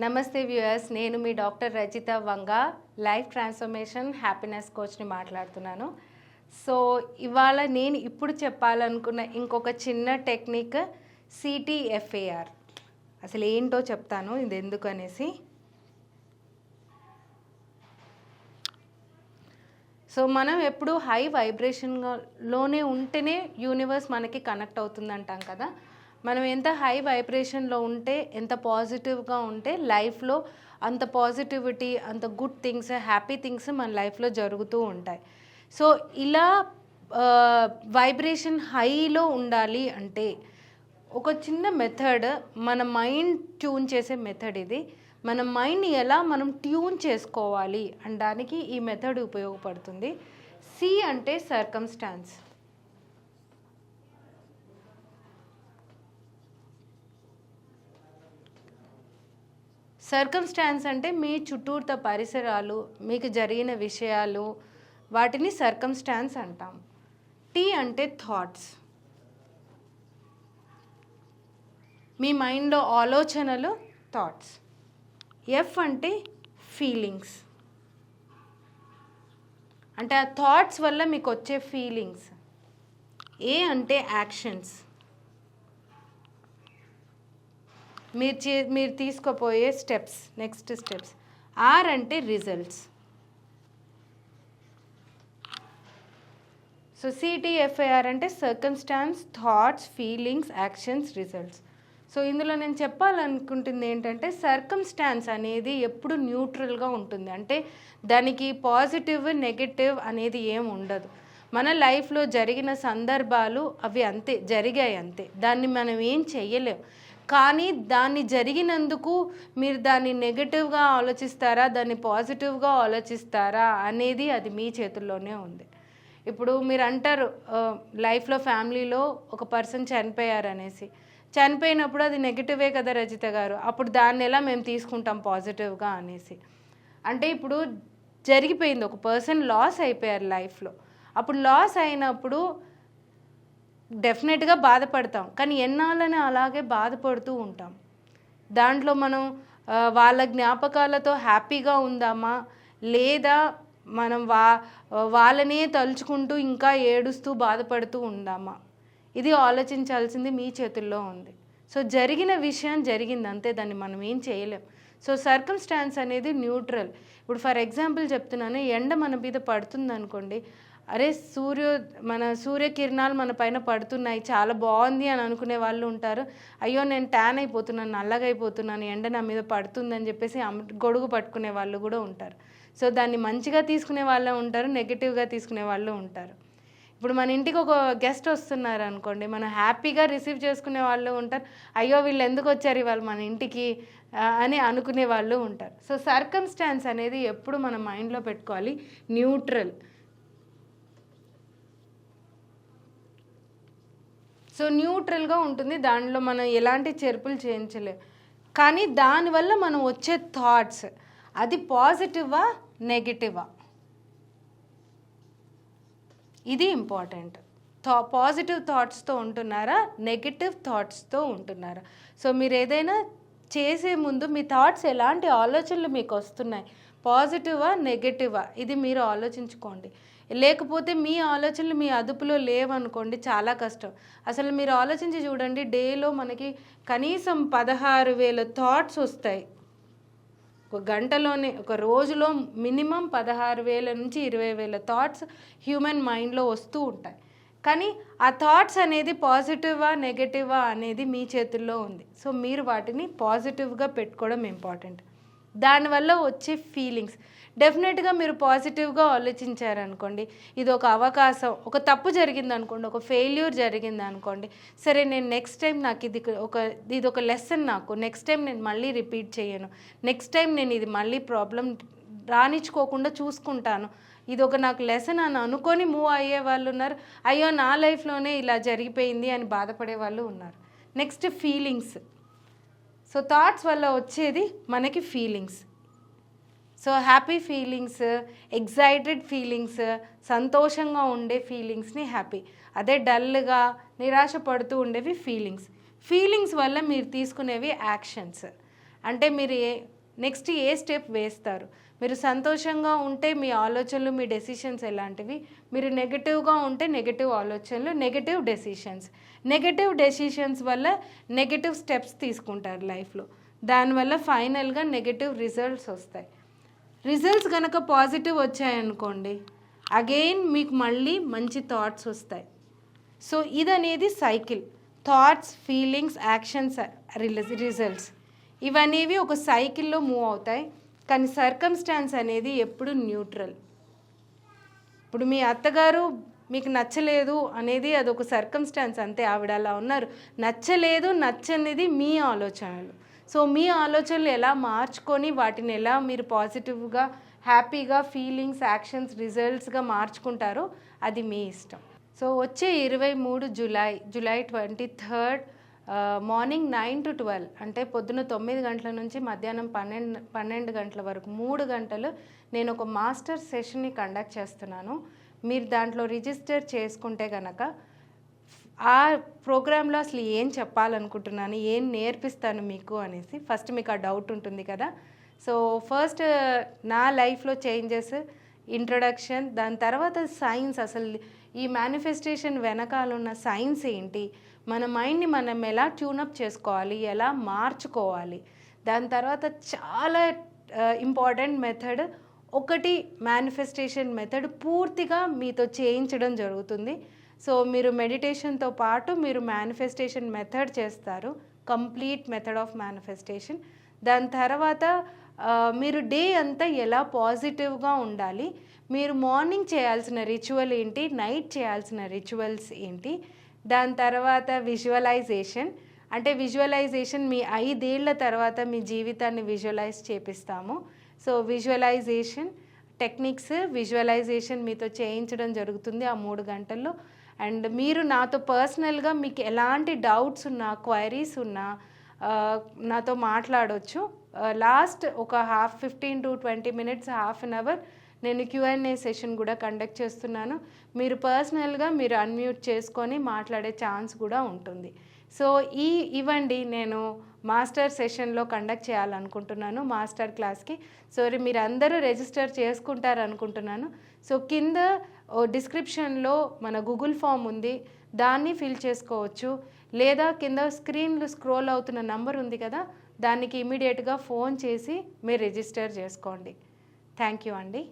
నమస్తే వ్యూయర్స్, నేను మీ doctor Rajitha Vanga, life transformation happiness కోచ్ని మాట్లాడుతున్నాను. సో ఇవాళ నేను ఇప్పుడు చెప్పాలనుకున్న ఇంకొక చిన్న టెక్నిక్ CTFAR. అసలు ఏంటో చెప్తాను, ఇది ఎందుకు అనేసి. సో మనం ఎప్పుడు హై వైబ్రేషన్లోనే ఉంటేనే యూనివర్స్ మనకి కనెక్ట్ అవుతుంది అంటాం కదా. మనం ఎంత హై వైబ్రేషన్లో ఉంటే, ఎంత పాజిటివ్గా ఉంటే లైఫ్లో అంత పాజిటివిటీ, అంత గుడ్ థింగ్స్, హ్యాపీ థింగ్స్ మన లైఫ్లో జరుగుతూ ఉంటాయి. సో ఇలా వైబ్రేషన్ హైలో ఉండాలి అంటే ఒక చిన్న మెథడ్, మన మైండ్ ట్యూన్ చేసే మెథడ్ ఇది. మన మైండ్ని ఎలా మనం ట్యూన్ చేసుకోవాలి అనడానికి ఈ మెథడ్ ఉపయోగపడుతుంది. C అంటే సర్కమ్స్టాన్స్. సర్కమ్స్టాన్స్ అంటే మీ చుట్టూత పరిసరాలు, మీకు జరిగిన విషయాలు, వాటిని సర్కమ్స్టాన్స్ అంటాం. T అంటే థాట్స్, మీ మైండ్లో ఆలోచనలు, థాట్స్. F అంటే ఫీలింగ్స్, అంటే ఆ థాట్స్ వల్ల మీకు వచ్చే ఫీలింగ్స్. A అంటే యాక్షన్స్, మీరు తీసుకోపోయే స్టెప్స్, నెక్స్ట్ స్టెప్స్. R అంటే రిజల్ట్స్. సో CTFAR అంటే circumstances, thoughts, feelings, actions, results. So ఇందులో నేను చెప్పాలనుకుంటుంది ఏంటంటే, సర్కమ్స్టాన్స్ అనేది ఎప్పుడు న్యూట్రల్గా ఉంటుంది. అంటే దానికి పాజిటివ్, నెగటివ్ అనేది ఏం ఉండదు. మన లైఫ్లో జరిగిన సందర్భాలు అవి అంతే, జరిగాయి అంతే, దాన్ని మనం ఏం చెయ్యలేం. కానీ దాన్ని జరిగినందుకు మీరు దాన్ని నెగటివ్గా ఆలోచిస్తారా, దాన్ని పాజిటివ్గా ఆలోచిస్తారా అనేది అది మీ చేతుల్లోనే ఉంది. ఇప్పుడు మీరు అంటారు లైఫ్లో ఫ్యామిలీలో ఒక పర్సన్ చనిపోయారు అనేసి. చనిపోయినప్పుడు అది నెగిటివే కదా రజిత గారు, అప్పుడు దాన్ని ఎలా మేము తీసుకుంటాం పాజిటివ్గా అనేసి. అంటే ఇప్పుడు జరిగిపోయింది, ఒక పర్సన్ లాస్ అయిపోయారు లైఫ్లో. అప్పుడు లాస్ అయినప్పుడు డెఫినెట్గా బాధపడతాం, కానీ ఎన్నాళ్ళని అలాగే బాధపడుతూ ఉంటాం. దాంట్లో మనం వాళ్ళ జ్ఞాపకాలతో హ్యాపీగా ఉందామా, లేదా మనం వాళ్ళనే తలుచుకుంటూ ఇంకా ఏడుస్తూ బాధపడుతూ ఉందామా, ఇది ఆలోచించాల్సింది మీ చేతుల్లో ఉంది. సో జరిగిన విషయం జరిగింది అంతే, దాన్ని మనం ఏం చేయలేం. సో సర్కమ్స్టాన్స్ అనేది న్యూట్రల్. ఇప్పుడు ఫర్ ఎగ్జాంపుల్ చెప్తున్నాను, ఎండ మన మీద పడుతుంది అనుకోండి, అరే మన సూర్యకిరణాలు మన పైన పడుతున్నాయి, చాలా బాగుంది అని అనుకునే వాళ్ళు ఉంటారు. అయ్యో నేను ట్యాన్ అయిపోతున్నాను, నల్లగా అయిపోతున్నాను, ఎండ నా మీద పడుతుందని చెప్పేసి గొడుగు పట్టుకునే వాళ్ళు కూడా ఉంటారు. సో దాన్ని మంచిగా తీసుకునే వాళ్ళు ఉంటారు, నెగిటివ్గా తీసుకునే వాళ్ళు ఉంటారు. ఇప్పుడు మన ఇంటికి ఒక గెస్ట్ వస్తున్నారు అనుకోండి, మనం హ్యాపీగా రిసీవ్ చేసుకునే వాళ్ళు ఉంటారు, అయ్యో వీళ్ళు ఎందుకు వచ్చారు ఇవాళ మన ఇంటికి అని అనుకునే వాళ్ళు ఉంటారు. సో సర్కమ్స్టాన్స్ అనేది ఎప్పుడు మన మైండ్లో పెట్టుకోవాలి, న్యూట్రల్. సో న్యూట్రల్గా ఉంటుంది, దానిలో మనం ఎలాంటి చేర్పులు చేయించలేం. కానీ దానివల్ల మనం వచ్చే థాట్స్ అది పాజిటివా నెగిటివా, ఇది ఇంపార్టెంట్. పాజిటివ్ థాట్స్తో ఉంటున్నారా, నెగిటివ్ థాట్స్తో ఉంటున్నారా. సో మీరు ఏదైనా చేసే ముందు మీ థాట్స్ ఎలాంటి ఆలోచనలు మీకు వస్తున్నాయి, పాజిటివా నెగిటివా, ఇది మీరు ఆలోచించుకోండి. లేకపోతే మీ ఆలోచనలు మీ అదుపులో లేవనుకోండి, చాలా కష్టం. అసలు మీరు ఆలోచించి చూడండి, డేలో మనకి కనీసం 16,000 థాట్స్ వస్తాయి. ఒక గంటలోనే, ఒక రోజులో మినిమం 16,000 నుంచి 20,000 థాట్స్ హ్యూమన్ మైండ్లో వస్తూ ఉంటాయి. కానీ ఆ థాట్స్ అనేది పాజిటివా నెగటివా అనేది మీ చేతుల్లో ఉంది. సో మీరు వాటిని పాజిటివ్గా పెట్టుకోవడం ఇంపార్టెంట్. దానివల్ల వచ్చే ఫీలింగ్స్ డెఫినెట్గా మీరు పాజిటివ్గా ఆలోచించారనుకోండి, ఇది ఒక అవకాశం, ఒక తప్పు జరిగింది అనుకోండి, ఒక ఫెయిల్యూర్ జరిగింది అనుకోండి, సరే నేను నెక్స్ట్ టైం నాకు ఇది ఒక లెసన్, నాకు నెక్స్ట్ టైం నేను మళ్ళీ రిపీట్ చేయను, నెక్స్ట్ టైం నేను ఇది మళ్ళీ ప్రాబ్లం రానిచ్చుకోకుండా చూసుకుంటాను, ఇది ఒక నాకు లెసన్ అని అనుకొని మూవ్ అయ్యే వాళ్ళు ఉన్నారు. అయ్యో నా లైఫ్లోనే ఇలా జరిగిపోయింది అని బాధపడే వాళ్ళు ఉన్నారు. Next feelings. సో థాట్స్ వల్ల వచ్చేది మనకి feelings. So happy feelings, excited feelings, సంతోషంగా ఉండే ఫీలింగ్స్ని హ్యాపీ. అదే డల్గా నిరాశ పడుతూ ఉండేవి ఫీలింగ్స్. ఫీలింగ్స్ వల్ల మీరు తీసుకునేవి యాక్షన్స్. అంటే మీరు నెక్స్ట్ ఏ స్టెప్ వేస్తారు. మీరు సంతోషంగా ఉంటే మీ ఆలోచనలు, మీ డెసిషన్స్ ఎలాంటివి, మీరు నెగటివ్గా ఉంటే నెగటివ్ ఆలోచనలు, నెగటివ్ డెసిషన్స్ వల్ల నెగటివ్ స్టెప్స్ తీసుకుంటారు లైఫ్లో. దానివల్ల ఫైనల్గా నెగటివ్ రిజల్ట్స్ వస్తాయి. రిజల్ట్స్ కనుక పాజిటివ్ వచ్చాయనుకోండి, అగైన్ మీకు మళ్ళీ మంచి థాట్స్ వస్తాయి. సో ఇదనేది cycle. Thoughts, feelings, actions, results ఇవనేవి ఒక సైకిల్లో మూవ్ అవుతాయి. కానీ సర్కమ్స్టాన్స్ అనేది ఎప్పుడు న్యూట్రల్. ఇప్పుడు మీ అత్తగారు మీకు నచ్చలేదు అనేది అదొక సర్కమ్స్టాన్స్ అంతే. ఆవిడ అలా ఉన్నారు. నచ్చలేదు, నచ్చనిది మీ ఆలోచనలు. సో మీ ఆలోచనలు ఎలా మార్చుకొని వాటిని ఎలా మీరు పాజిటివ్గా, హ్యాపీగా, ఫీలింగ్స్, యాక్షన్స్, రిజల్ట్స్గా మార్చుకుంటారో అది మీ ఇష్టం. సో వచ్చే 23 జూలై 23 మార్నింగ్ 9 to 12 అంటే పొద్దున 9 గంటల నుంచి మధ్యాహ్నం 12 గంటల వరకు 3 గంటలు నేను ఒక మాస్టర్ సెషన్ని కండక్ట్ చేస్తున్నాను. మీరు దాంట్లో రిజిస్టర్ చేసుకుంటే కనుక ఆ ప్రోగ్రాంలో అసలు ఏం చెప్పాలనుకుంటున్నాను, ఏం నేర్పిస్తాను మీకు అనేసి ఫస్ట్ మీకు ఆ డౌట్ ఉంటుంది కదా. సో ఫస్ట్ నా లైఫ్లో చేంజెస్, ఇంట్రొడక్షన్, దాని తర్వాత సైన్స్, అసలు ఈ మేనిఫెస్టేషన్ వెనకాల ఉన్న సైన్స్ ఏంటి, మన మైండ్ని మనం ఎలా ట్యూనప్ చేసుకోవాలి, ఎలా మార్చుకోవాలి, దాని తర్వాత చాలా ఇంపార్టెంట్ మెథడ్ ఒకటి మేనిఫెస్టేషన్ మెథడ్ పూర్తిగా మీతో చేయించడం జరుగుతుంది. సో మీరు మెడిటేషన్తో పాటు మీరు మేనిఫెస్టేషన్ మెథడ్ చేస్తారు, కంప్లీట్ మెథడ్ ఆఫ్ మేనిఫెస్టేషన్. దాని తర్వాత మీరు డే అంతా ఎలా పాజిటివ్గా ఉండాలి, మీరు మార్నింగ్ చేయాల్సిన రిచువల్ ఏంటి, నైట్ చేయాల్సిన రిచువల్స్ ఏంటి, దాని తర్వాత విజువలైజేషన్. అంటే విజువలైజేషన్ మీ 5 ఏళ్ల తర్వాత మీ జీవితాన్ని విజువలైజ్ చేపిస్తాము. సో విజువలైజేషన్ టెక్నిక్స్, విజువలైజేషన్ మీతో చేయించడం జరుగుతుంది ఆ 3 గంటల్లో. అండ్ మీరు నాతో పర్సనల్గా మీకు ఎలాంటి డౌట్స్ ఉన్నా, క్వైరీస్ ఉన్నా నాతో మాట్లాడవచ్చు. లాస్ట్ ఒక 15 to 20 minutes, half an hour నేను Q&A సెషన్ కూడా కండక్ట్ చేస్తున్నాను. మీరు పర్సనల్గా మీరు అన్మ్యూట్ చేసుకొని మాట్లాడే ఛాన్స్ కూడా ఉంటుంది. సో ఇవ్వండి నేను మాస్టర్ సెషన్లో కండక్ట్ చేయాలనుకుంటున్నాను, మాస్టర్ క్లాస్కి. సో మీరు అందరూ రిజిస్టర్ చేసుకుంటారనుకుంటున్నాను. సో కింద డిస్క్రిప్షన్లో మన గూగుల్ ఫామ్ ఉంది, దాన్ని ఫిల్ చేసుకోవచ్చు. లేదా కింద స్క్రీన్లో స్క్రోల్ అవుతున్న నంబర్ ఉంది కదా, దానికి ఇమీడియట్గా ఫోన్ చేసి మీరు రిజిస్టర్ చేసుకోండి. థ్యాంక్ యూ అండి.